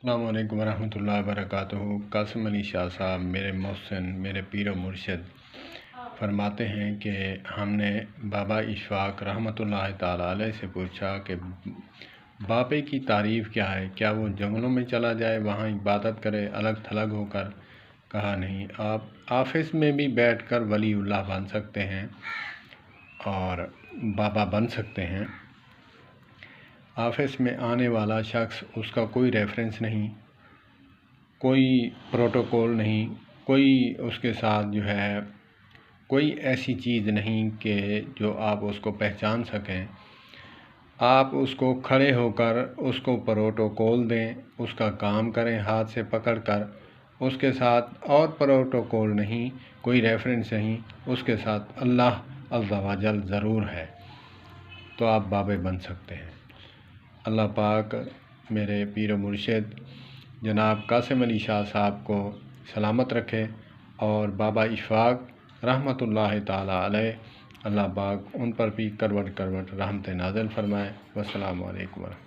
السلام علیکم ورحمۃ اللہ وبرکاتہ۔ قاسم علی شاہ صاحب میرے محسن، میرے پیر و مرشد فرماتے ہیں کہ ہم نے بابا اشفاق رحمۃ اللہ تعالیٰ علیہ سے پوچھا کہ بابے کی تعریف کیا ہے، کیا وہ جنگلوں میں چلا جائے وہاں عبادت کرے الگ تھلگ ہو کر؟ کہا نہیں، آپ آفس میں بھی بیٹھ کر ولی اللہ بن سکتے ہیں اور بابا بن سکتے ہیں۔ آفس میں آنے والا شخص، اس کا کوئی ریفرنس نہیں، کوئی پروٹوکول نہیں، کوئی اس کے ساتھ کوئی ایسی چیز نہیں کہ جو آپ اس کو پہچان سکیں۔ آپ اس کو کھڑے ہو کر اس کو پروٹوکول دیں، اس کا کام کریں ہاتھ سے پکڑ کر، اس کے ساتھ اور پروٹوکول نہیں، کوئی ریفرنس نہیں، اس کے ساتھ اللہ عز و جل ضرور ہے، تو آپ بابے بن سکتے ہیں۔ اللہ پاک میرے پیر و مرشد جناب قاسم علی شاہ صاحب کو سلامت رکھے اور بابا اشفاق رحمۃ اللہ تعالیٰ علیہ، اللہ پاک ان پر بھی کروٹ کروٹ رحمت نازل فرمائے۔ والسلام علیکم ورحمۃ اللہ۔